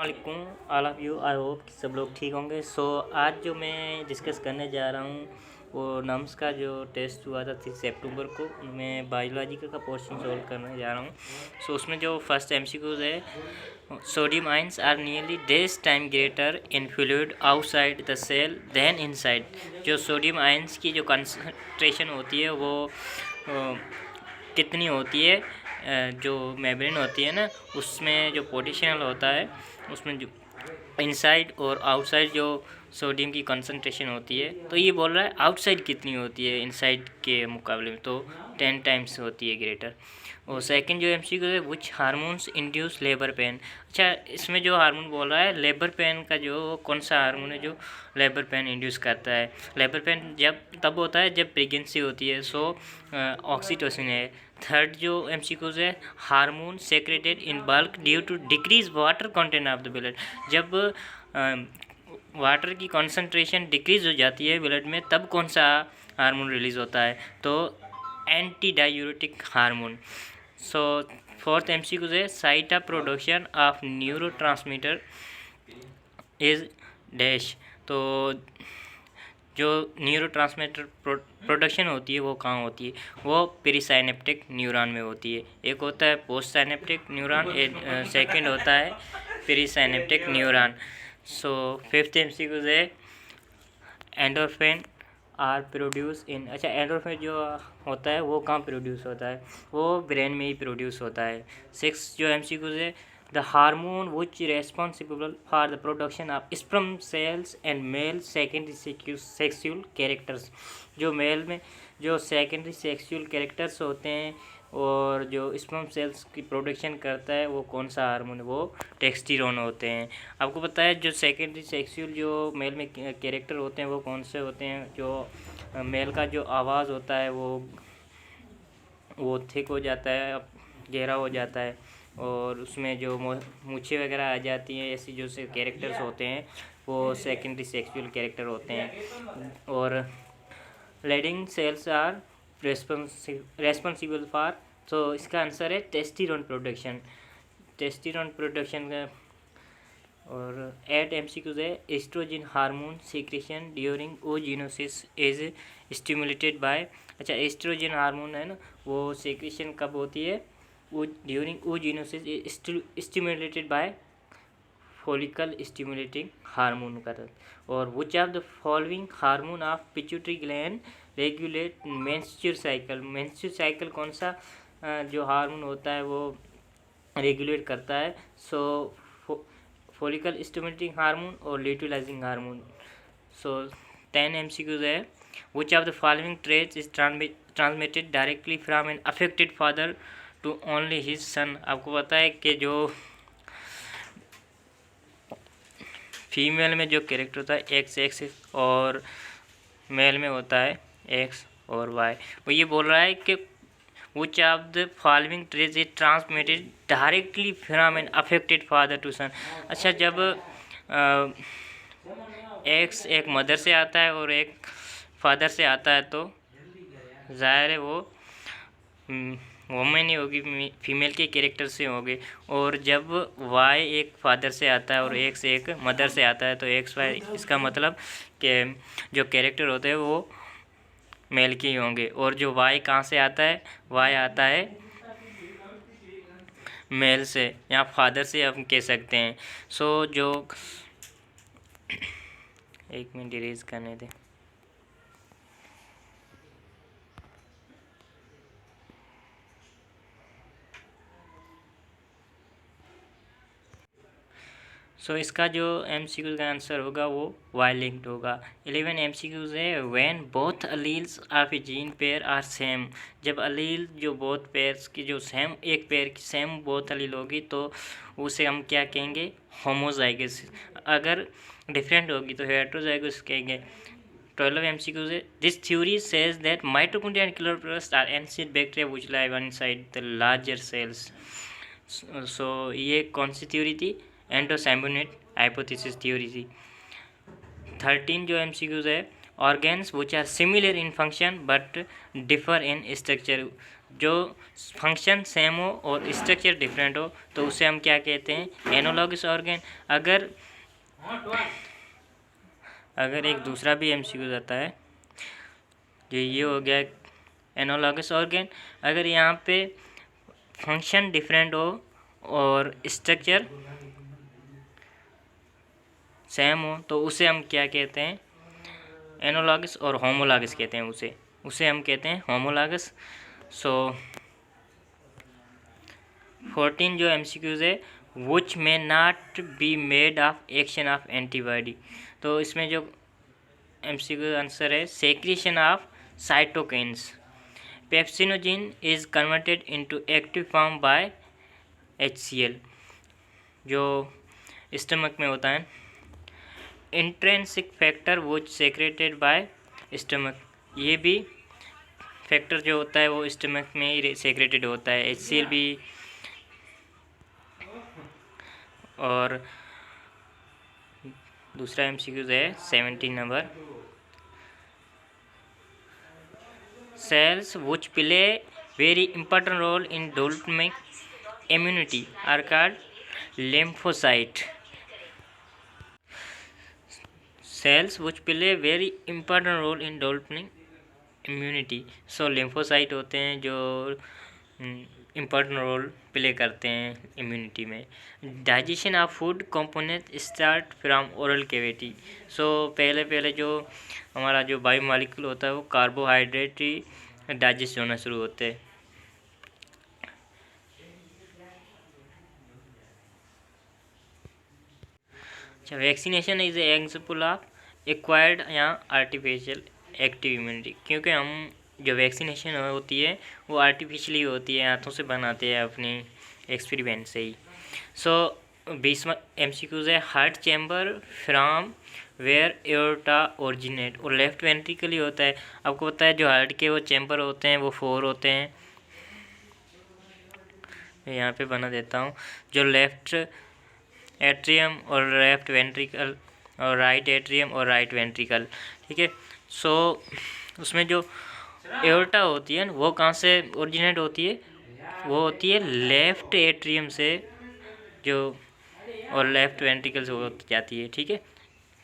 वालेकुम all of you. I hope कि सब लोग ठीक होंगे। आज जो मैं डिस्कस करने जा रहा हूँ वो नम्स का जो टेस्ट हुआ था 3 सितंबर को, मैं बायोलॉजिकल का पोर्शन सॉल्व करने जा रहा हूँ। उसमें जो फर्स्ट एमसीक्यूज है, sodium ions are nearly 10 time greater in fluid outside the cell than inside. जो सोडियम आयंस की जो कंसंट्रेशन होती है वो कितनी होती है, जो मेम्ब्रेन होती है ना उसमें जो पोटेंशियल होता है, उसमें जो इनसाइड और आउटसाइड जो सोडियम की कंसंट्रेशन होती है, तो ये बोल रहा है आउटसाइड कितनी होती है इनसाइड के मुकाबले में, तो 10 टाइम्स होती है ग्रेटर। और सेकंड जो एमसीक्यू है, विच हार्मोन्स इंड्यूस लेबर पेन। अच्छा, इसमें जो हार्मोन बोल रहा है लेबर पेन का, जो कौन सा हार्मोन है जो लेबर पेन इंड्यूस करता है। लेबर पेन जब तब होता है जब प्रेगनेंसी होती है, ऑक्सीटोसिन है। थर्ड जो एमसीक्यूज है, hormone secreted in bulk due to decrease water content of the blood. जब वाटर की कंसंट्रेशन डिक्रीज हो जाती है ब्लड में, तब कौन सा हार्मोन रिलीज होता है, तो anti diuretic hormone. Fourth MCQs है, site of production of neurotransmitter is dash. तो जो न्यूरोट्रांसमीटर प्रोडक्शन होती है वो कहाँ होती है, वो पेरिसाइनेप्टिक न्यूरॉन में होती है। एक होता है पोस्ट साइनेप्टिक न्यूरॉन, सेकंड होता है पेरिसाइनेप्टिक न्यूरॉन। फिफ्थ एमसीक्यू है, एंडोर्फिन आर प्रोड्यूस इन। अच्छा, एंडोर्फिन जो होता है वो कहाँ प्रोड्यूस होता है, वो ब्रेन में ही प्रोड्यूस होता है। सिक्स जो एमसीक्यू है, the hormone which responsible for the production of sperm cells and male secondary sexual characters। जो मेल में जो सेकेंडरी सेक्सुअल कैरेक्टर्स होते हैं और जो स्पर्म सेल्स की प्रोडक्शन करता है वो कौन सा हार्मोन है, वो टेस्टोस्टेरोन होते हैं। आपको पता है जो सेकेंडरी सेक्सुअल जो मेल में कैरेक्टर होते हैं वो कौन से होते हैं, जो मेल का जो आवाज़ होता है वो थिक हो जाता है, गहरा हो जाता है, और उसमें जो मूछें वगैरह आ जाती हैं, ऐसी जो से कैरेक्टर्स होते हैं वो सेकेंडरी सेक्सुअल कैरेक्टर होते हैं। और leading cells are responsible for, तो इसका आंसर है टेस्टोस्टेरोन प्रोडक्शन। टेस्टोस्टेरोन प्रोडक्शन का। और 8 एमसीक्यूज है, oestrogen hormone secretion during oogenesis is stimulated by. अच्छा, एस्ट्रोजन हार्मोन है ना, वो सीक्रेशन कब होती है, during oogenesis stimulated by follicle stimulating hormone का। और which of the following hormone of pituitary gland regulate menstrual cycle. Menstrual cycle कौन सा जो हार्मोन होता है वो रेगुलेट करता है, फॉलिकल स्टिमुलेटिंग हार्मोन और ल्यूटिलाइजिंग हार्मोन। 10 एमसीक्यूज है, which of the following traits is transmitted directly from an affected father to only his son. आपको पता है कि जो फीमेल में जो कैरेक्टर होता है एक्स और मेल में होता है एक्स और वाई। वो ये बोल रहा है कि which of the following traits is transmitted directly from an affected father to son. अच्छा, जब एक्स एक मदर से आता है और एक फादर से आता है तो ज़ाहिर है वो वुमेन ही होगी, फीमेल के कैरेक्टर से होगी। और जब वाई एक फादर से आता है और एक्स एक मदर से आता है तो एक्स वाई, इसका मतलब कि जो कैरेक्टर होते हैं वो मेल के ही होंगे। और जो वाई कहाँ से आता है, वाई आता है मेल से या फादर से हम कह सकते हैं। जो एक मिनट इरेज करने दें। इसका जो एमसीक्यू का आंसर होगा वो वाई लिंक्ड होगा। 11 एमसीक्यूज है, when both alleles of a gene pair are same. जब अलील जो बोथ पेयर्स की जो सेम, एक पेयर की सेम बोथ अलील होगी तो उसे हम क्या कहेंगे, होमोजाइगस। अगर डिफरेंट होगी तो हेटेरोजाइगस कहेंगे। 12 एमसीक्यूज है, this theory says that mitochondria and chloroplast are ancient bacteria which live inside the larger cells. ये कौन सी थ्योरी थी, एंडोसाइमोनिड हाइपोथेसिस थ्योरी थी। 13 जो एमसीक्यूज है, organs which are similar in function but differ in structure. जो function same हो और structure different हो तो उसे हम क्या कहते हैं, एनालॉगस ऑर्गन। अगर एक दूसरा भी एमसीक्यू आता है, जो ये हो गया एनालॉगस ऑर्गन। अगर यहाँ पे फंक्शन डिफरेंट हो और स्ट्रक्चर सेम हो तो उसे हम क्या कहते हैं, एनालॉगस और होमोलॉगस कहते हैं। उसे हम कहते हैं होमोलॉगस। सो 14 जो एमसीक्यूज है, which may not be made of action of antibody. तो इसमें जो एमसीक्यू आंसर है, secretion of cytokines, pepsinogen is converted into active form by HCl, जो स्टमक में होता है। Intrinsic factor which secreted by stomach, ये भी फैक्टर जो होता है वो स्टमक में ही सेक्रेटेड होता है, HCl भी। और दूसरा एमसीक्यू है 17 number, cells which play very important role in developing immunity are called lymphocyte. Cells which play very important role in developing immunity, so lymphocyte होते हैं जो इम्पोर्टेंट रोल प्ले करते हैं इम्यूनिटी में। Digestion of food component start from oral cavity, so पहले जो हमारा जो बायो मॉलिक्यूल होता है वो कार्बोहाइड्रेट ही डाइजेस्ट होना शुरू होते हैं। अच्छा, vaccination is example of acquired या आर्टिफिशियल एक्टिव इम्यूनिटी, क्योंकि हम जो वैक्सीनेशन होती है वो आर्टिफिशियली होती है, हाथों से बनाते हैं अपनी एक्सपेरिमेंट से ही। सो 20वां एमसीक्यूज है, heart chamber from where aorta originate, और लेफ्ट वेंट्रिकल ही होता है। आपको पता है जो हार्ट के वो चैम्बर होते हैं वो 4 होते हैं, यहाँ पे बना देता हूँ, जो लेफ्ट एट्रियम और लेफ्ट वेंट्रिकल और राइट एट्रियम और राइट वेंट्रिकल, ठीक है। सो उसमें जो एओर्टा होती है वो कहाँ से ओरिजिनेट होती है, वो होती है लेफ्ट एट्रियम से, जो और लेफ्ट वेंट्रिकल से हो जाती है, ठीक है।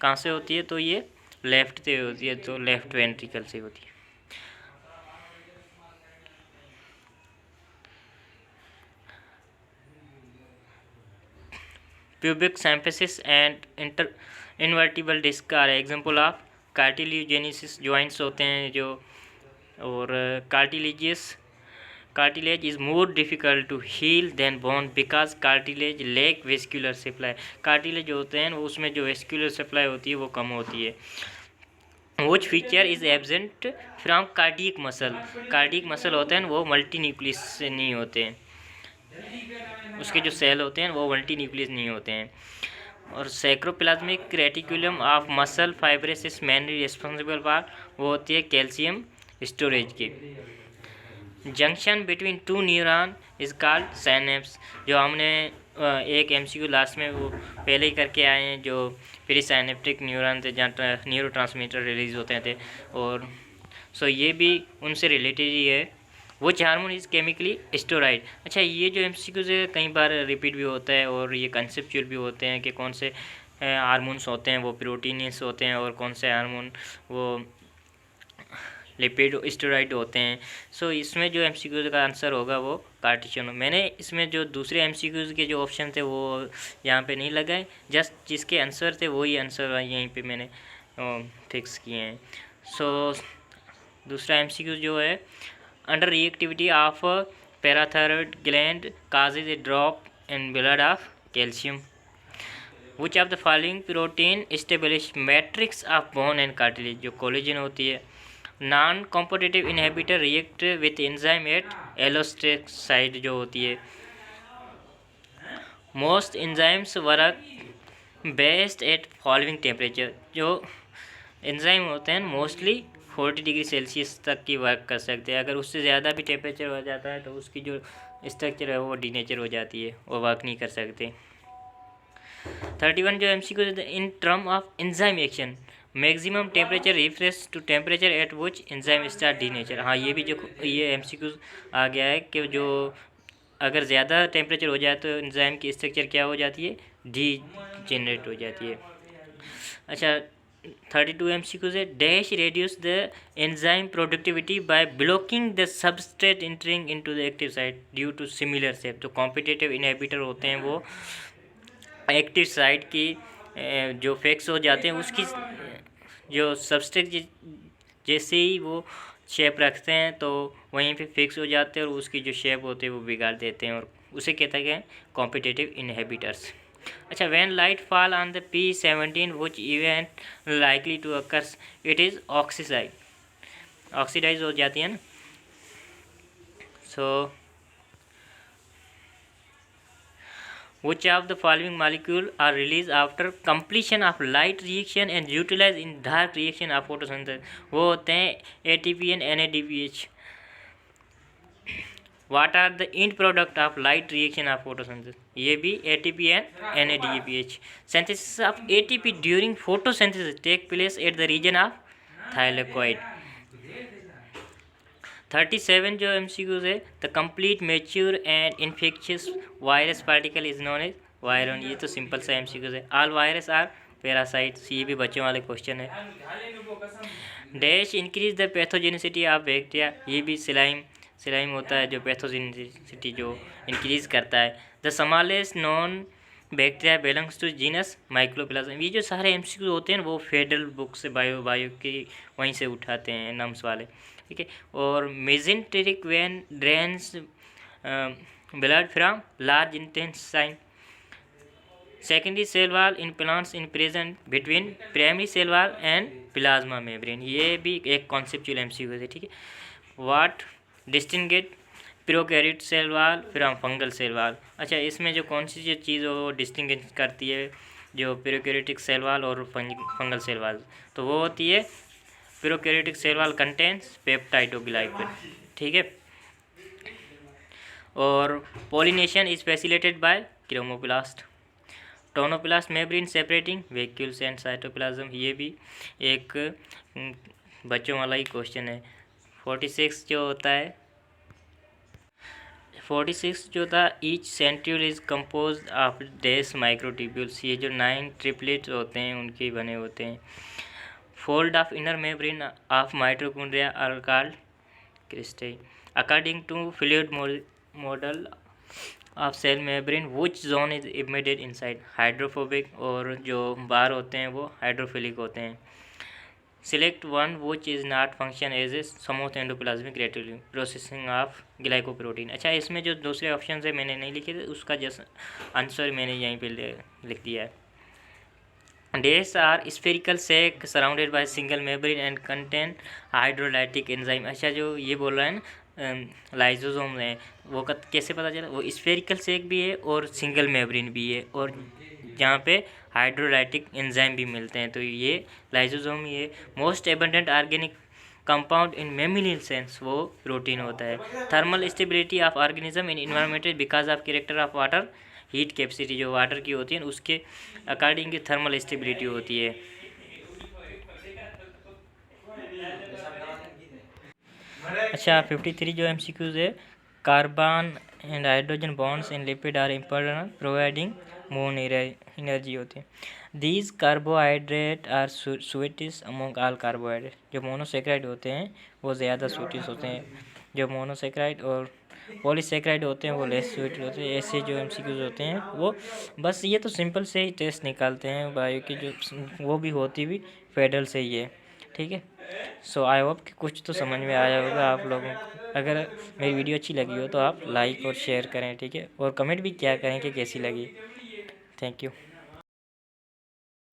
कहाँ से होती है, तो ये लेफ्ट से होती है, तो लेफ्ट वेंट्रिकल से होती है। Pubic symphysis and invertible disc are example of cartilagenesis, joints होते हैं जो, और cartilage is more difficult to heal than bone because cartilage lack vascular supply. Cartilage होते हैं वो उसमें जो वेस्कुलर सप्लाई होती है वो कम होती है। Which feature is absent from cardiac muscle, cardiac muscle होते हैं वो मल्टी न्यूक्लियस से नहीं होते हैं, उसके जो सेल होते हैं वो मल्टी न्यूक्लियस नहीं होते हैं। और sarcoplasmic reticulum of muscle fibres is mainly responsible for, वो होती है कैल्शियम स्टोरेज की। Junction between 2 neuron is called synapse, जो हमने एक एमसीक्यू लास्ट में वो पहले ही करके आए हैं, जो प्री साइनेप्टिक न्यूरॉन थे जहाँ न्यूरोट्रांसमीटर रिलीज होते थे, और सो ये भी उनसे रिलेटेड ही है। Which hormone is chemically steroid. अच्छा, ये जो एमसीक्यूज है कई बार रिपीट भी होता है और ये कंसेप्चुअल भी होते हैं कि कौन से हार्मोन्स होते हैं वो प्रोटीनियस होते हैं और कौन से हार्मोन वो लिपिड स्टेरॉइड होते हैं। सो इसमें जो एमसीक्यूज का आंसर होगा वो कार्टेशियन। मैंने इसमें जो दूसरे एमसीक्यूज के जो ऑप्शन थे वो यहाँ पे नहीं लगाए, जस्ट जिसके आंसर थे वही आंसर यहीं पे मैंने फिक्स किए हैं। सो दूसरा एमसीक्यू जो है, under reactivity of parathyroid gland causes a drop in blood of calcium. Which of the following protein establish matrix of bone and cartilage, जो कोलेजन होती है। Non competitive inhibitor react with enzyme at allosteric site, जो होती है। Most enzymes work best at following temperature, जो enzyme होते हैं mostly 40 degree Celsius तक की वर्क कर सकते हैं। अगर उससे ज़्यादा भी टेम्परेचर हो जाता है तो उसकी जो स्ट्रक्चर है वो डीनेचर हो जाती है, वो वर्क नहीं कर सकते। 31 जो MCQ in term of enzyme action, maximum temperature refers to temperature at which enzyme start denature. हाँ, ये भी जो ये एमसीक्यू आ गया है कि जो अगर ज़्यादा टेम्परेचर हो जाए तो एंजाइम की स्ट्रक्चर क्या हो जाती है, डी जनरेट हो जाती है। अच्छा, 32 MCQs है। Dash reduce the enzyme productivity by blocking the substrate entering into the active site due to similar shape। तो कॉम्पिटिटिव इनहिबिटर होते हैं वो एक्टिव साइट की जो फिक्स हो जाते हैं उसकी जो सबस्ट्रेट जैसे ही वो शेप रखते हैं तो वहीं पे फिक्स हो जाते हैं और उसकी जो शेप होती है वो बिगाड़ देते हैं और उसे कहते हैं कॉम्पिटिटिव इनहिबिटर्स। अच्छा, when light fall on the P17 which event likely to occurs it is oxidize हो जाती है ना। सो which of the following molecule are released after completion of light reaction and utilized in dark reaction of photosynthesis? वो होते हैं ATP and NADPH। What are the end product of light reaction of photosynthesis? ये भी ATP and NADPH। Synthesis of ATP during photosynthesis take place at the region of thylakoid। 37 जो MCQs है, the complete mature and infectious virus particle is known as virion. ये तो simple सा MCQs है। All virus are parasites, ये भी बच्चों वाले क्वेश्चन है। Dash increase the pathogenicity of bacteria, ये भी सिलाइम होता है जो पैथोजेनिसिटी जो इंक्रीज करता है। The smallest non bacteria belongs to genus mycoplasma. ये जो सारे MCQ होते हैं वो फेडरल बुक से बायो की वहीं से उठाते हैं नम्स वाले, ठीक है। और mesenteric vein drains blood from large intestine. Secondary cell wall in plants in present between primary cell wall and plasma membrane, ये भी एक कॉन्सेप्चुअल MCQ है, ठीक है। What distinguish prokaryote cell wall from fungal cell wall. अच्छा, इसमें जो कौन सी जो चीज़ वो डिस्टिंग्विश करती है जो प्रोकैरियोटिक सेल वॉल और फंगल सेल वॉल, तो वो होती है prokaryotic cell wall contains peptidoglycan, ठीक है। और pollination is facilitated by chromoplast. Tonoplast membrane separating vacuoles and cytoplasm, ये भी एक बच्चों वाला ही क्वेश्चन है। 46 जो होता है 46 जो था, each centriole is compose of dash microtubules. ये जो 9 ट्रिपलेट्स होते हैं उनके बने होते हैं। Fold of inner membrane of mitochondria are called cristae. According to fluid model of cell membrane which zone is embedded inside, hydrophobic, और जो बार होते हैं वो हाइड्रोफिलिक होते हैं। Select one which is not function as a smooth endoplasmic reticulum processing of glycoprotein. अच्छा, इसमें जो दूसरे ऑप्शन है मैंने नहीं लिखे थे, उसका जैसा आंसर मैंने यहीं पे लिख दिया है। These are spherical sac surrounded by single membrane and contain hydrolytic enzyme. अच्छा, जो ये बोल रहा है ना लाइजोसोम है, वो कैसे पता चला, वो स्फेरिकल सेक भी है और सिंगल मेम्ब्रेन भी है और जहाँ पे हाइड्रोलाइटिक एंजाइम भी मिलते हैं, तो ये लाइसोसोम ये most abundant organic compound in mammalian sense वो प्रोटीन होता है। Thermal stability of organism in environment because of character of water heat capacity, जो वाटर की होती है उसके अकॉर्डिंग थर्मल स्टेबिलिटी होती है। अच्छा, 53 जो MCQs है, carbon and hydrogen bonds in lipid are important providing more energy होती है। These carbohydrate are sweetest among all carbohydrate. जो मोनोसेक्राइड होते हैं वो ज़्यादा स्वीटेस्ट होते हैं, जो मोनोसेक्राइड और पॉलीसेक्राइड होते हैं वो लेस स्वीट होते हैं। ऐसे जो MCQs होते हैं वो बस ये तो सिंपल से ही टेस्ट निकालते हैं, बायो की जो वो भी होती भी फेडरल से ही है, ठीक है। सो आई होप कि कुछ तो समझ में आया होगा आप लोगों को। अगर मेरी वीडियो अच्छी लगी हो तो आप लाइक और शेयर करें, ठीक है, और कमेंट भी क्या करें कि कैसी लगी। Thank you.